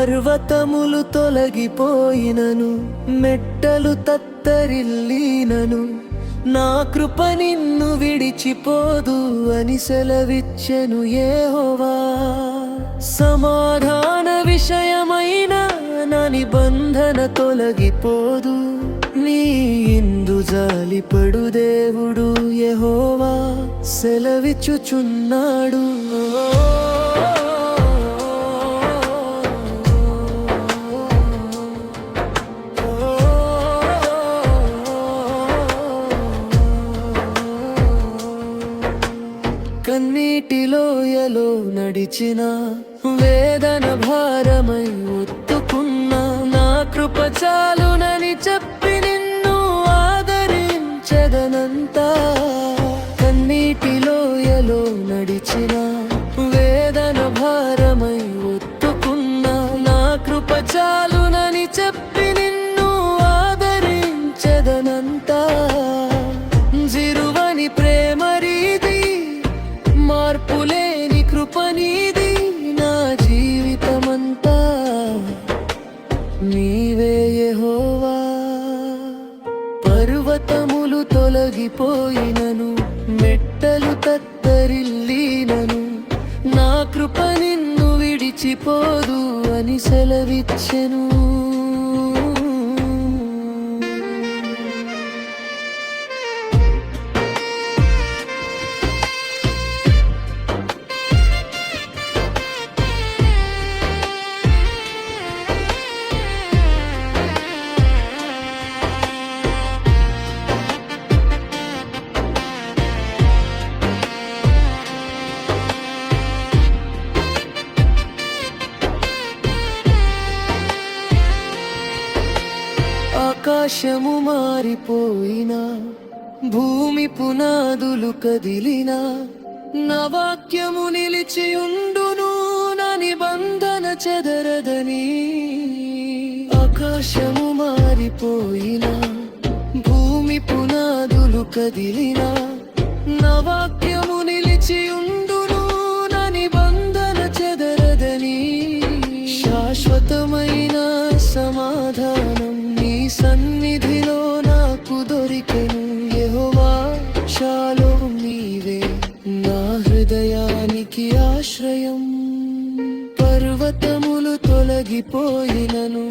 పర్వతములు తొలగిపోయినను, మెట్టలు తత్తరిల్లినను, నా కృప నిన్ను విడిచిపోదు అని సెలవిచ్చెను యెహోవా. సమాధాన విషయమైన నా నిబంధన తొలగిపోదు, నీ ఇందు జాలిపడు దేవుడు యెహోవా సెలవిచ్చుచున్నాడు. కన్నీటిలోయలో నడిచిన, వేదన భారమై ఒత్తుకున్నా, నా కృప చాలునని చెప్పి నిన్ను ఆదరించెదనంతా. కన్నీటిలోయలో నడిచిన, వేదన భారమై ఒత్తుకున్నా, నా కృప చాలునని చెప్పి నిన్ను ఆదరించెదనంతా. జిరువని ప్రేమ రీతి, మార్పులేని కృప నీది, నా జీవితమంతా నీవే యెహోవా. పర్వతములు తొలగిపోయినను, మెట్టలు తత్తరిల్లినను, నా కృప నిన్ను విడిచిపోదు అని సెలవిచ్చెను. ఆకాశము మారిపోయినా, భూమి పునాదులు కదిలినా, నా వాక్యము నిలిచియుండును, నా నిబంధన చెదరదని. ఆకాశము మారిపోయినా, భూమి పునాదులు కదిలినా, నా వాక్యము నిలిచియుండును, నా నిబంధన చెదరదని. శాశ్వతమైన సమాధానం నీ సన్నిధిలో నాకు దొరికెను యెహోవా. షాలోమ్ నీవే నా హృదయానికి ఆశ్రయం. పర్వతములు తొలగిపోయినను,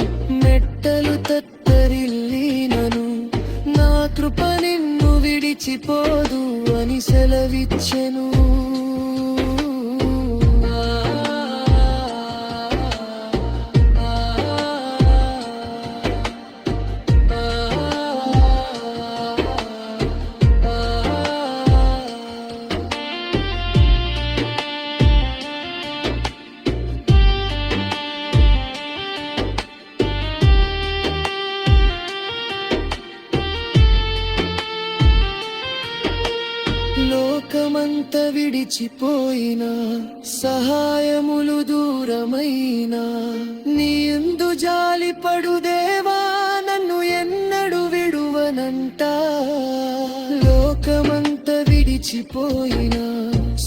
మెట్టలు తత్తరిల్లినను, నా కృప నిన్ను విడిచిపోదు అని సెలవిచ్చెను. లోకమంత విడిచిపోయినా, సహాయములు దూరమైనా, నీ యందు జాలిపడు దేవా నన్ను ఎన్నడు విడువనంట. లోకమంత విడిచిపోయినా,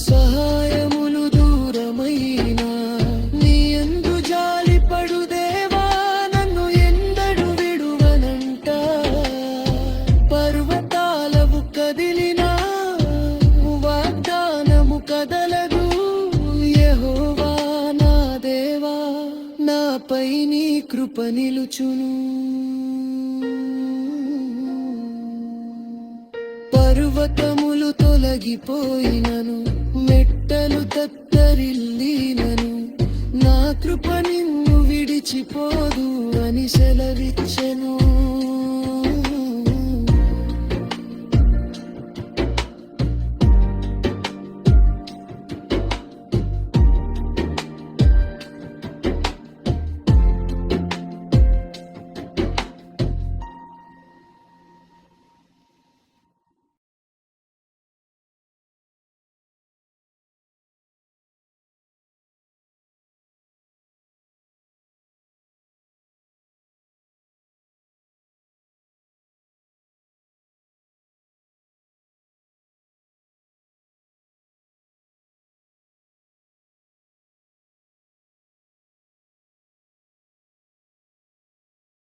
సహాయములు దూరమైనా, నీ యందు జాలిపడు దేవా నన్ను ఎన్నడు విడువనంట. పర్వతాలవు కదిలినా, కదలదు యెహోవా నా దేవా, నాపై నీ కృప నిలుచును. పర్వతములు తొలగిపోయినను, మెట్టలు తత్తరిల్లినను, నా కృప నిన్ను విడిచిపోదు అని సెలవిచ్చెను.